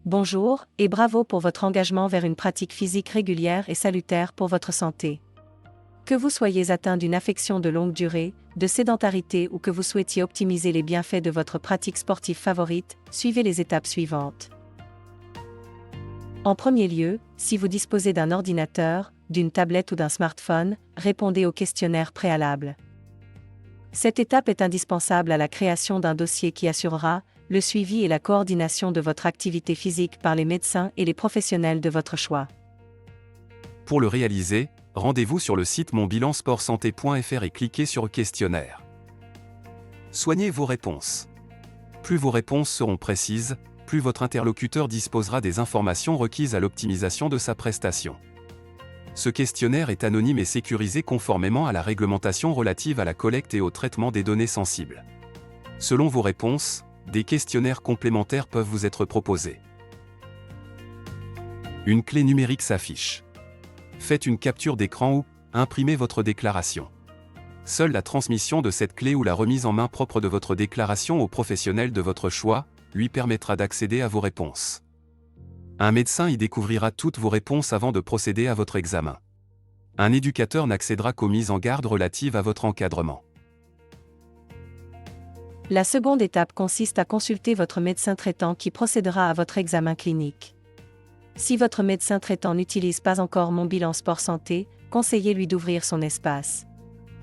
Bonjour, et bravo pour votre engagement vers une pratique physique régulière et salutaire pour votre santé. Que vous soyez atteint d'une affection de longue durée, de sédentarité ou que vous souhaitiez optimiser les bienfaits de votre pratique sportive favorite, suivez les étapes suivantes. En premier lieu, si vous disposez d'un ordinateur, d'une tablette ou d'un smartphone, répondez au questionnaire préalable. Cette étape est indispensable à la création d'un dossier qui assurera le suivi et la coordination de votre activité physique par les médecins et les professionnels de votre choix. Pour le réaliser, rendez-vous sur le site monbilansportsanté.fr et cliquez sur Questionnaire. Soignez vos réponses. Plus vos réponses seront précises, plus votre interlocuteur disposera des informations requises à l'optimisation de sa prestation. Ce questionnaire est anonyme et sécurisé conformément à la réglementation relative à la collecte et au traitement des données sensibles. Selon vos réponses, des questionnaires complémentaires peuvent vous être proposés. Une clé numérique s'affiche. Faites une capture d'écran ou imprimez votre déclaration. Seule la transmission de cette clé ou la remise en main propre de votre déclaration au professionnel de votre choix lui permettra d'accéder à vos réponses. Un médecin y découvrira toutes vos réponses avant de procéder à votre examen. Un éducateur n'accédera qu'aux mises en garde relatives à votre encadrement. La seconde étape consiste à consulter votre médecin traitant qui procédera à votre examen clinique. Si votre médecin traitant n'utilise pas encore Mon Bilan Sport Santé, conseillez-lui d'ouvrir son espace.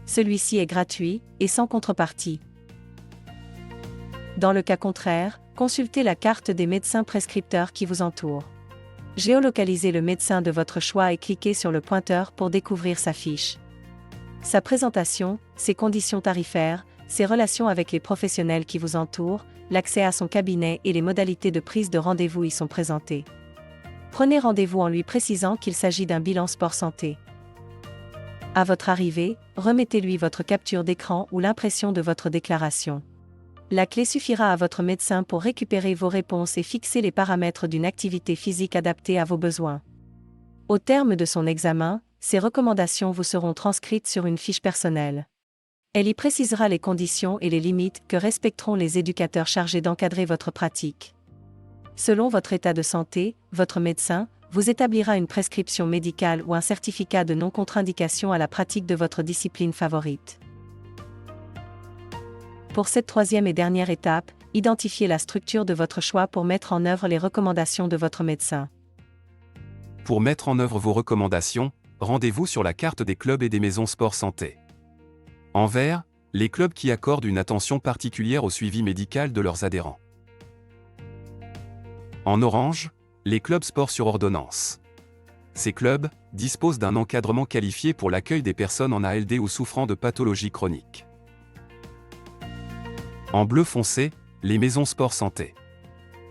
Celui-ci est gratuit et sans contrepartie. Dans le cas contraire, consultez la carte des médecins prescripteurs qui vous entourent. Géolocalisez le médecin de votre choix et cliquez sur le pointeur pour découvrir sa fiche. Sa présentation, ses conditions tarifaires, ses relations avec les professionnels qui vous entourent, l'accès à son cabinet et les modalités de prise de rendez-vous y sont présentés. Prenez rendez-vous en lui précisant qu'il s'agit d'un bilan sport santé. À votre arrivée, remettez-lui votre capture d'écran ou l'impression de votre déclaration. La clé suffira à votre médecin pour récupérer vos réponses et fixer les paramètres d'une activité physique adaptée à vos besoins. Au terme de son examen, ces recommandations vous seront transcrites sur une fiche personnelle. Elle y précisera les conditions et les limites que respecteront les éducateurs chargés d'encadrer votre pratique. Selon votre état de santé, votre médecin vous établira une prescription médicale ou un certificat de non-contre-indication à la pratique de votre discipline favorite. Pour cette troisième et dernière étape, identifiez la structure de votre choix pour mettre en œuvre les recommandations de votre médecin. Pour mettre en œuvre vos recommandations, rendez-vous sur la carte des clubs et des maisons sport santé. En vert, les clubs qui accordent une attention particulière au suivi médical de leurs adhérents. En orange, les clubs sport sur ordonnance. Ces clubs disposent d'un encadrement qualifié pour l'accueil des personnes en ALD ou souffrant de pathologies chroniques. En bleu foncé, les maisons sport santé.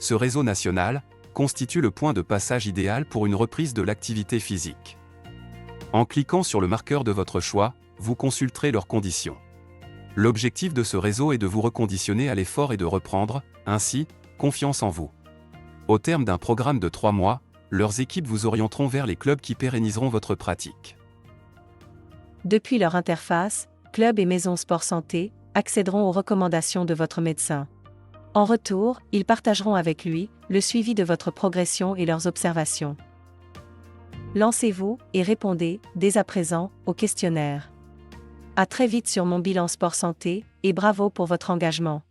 Ce réseau national constitue le point de passage idéal pour une reprise de l'activité physique. En cliquant sur le marqueur de votre choix, vous consulterez leurs conditions. L'objectif de ce réseau est de vous reconditionner à l'effort et de reprendre, ainsi, confiance en vous. Au terme d'un programme de 3 mois, leurs équipes vous orienteront vers les clubs qui pérenniseront votre pratique. Depuis leur interface, clubs et maisons sport santé accéderont aux recommandations de votre médecin. En retour, ils partageront avec lui le suivi de votre progression et leurs observations. Lancez-vous et répondez, dès à présent, au questionnaire. À très vite sur Mon Bilan Sport Santé, et bravo pour votre engagement.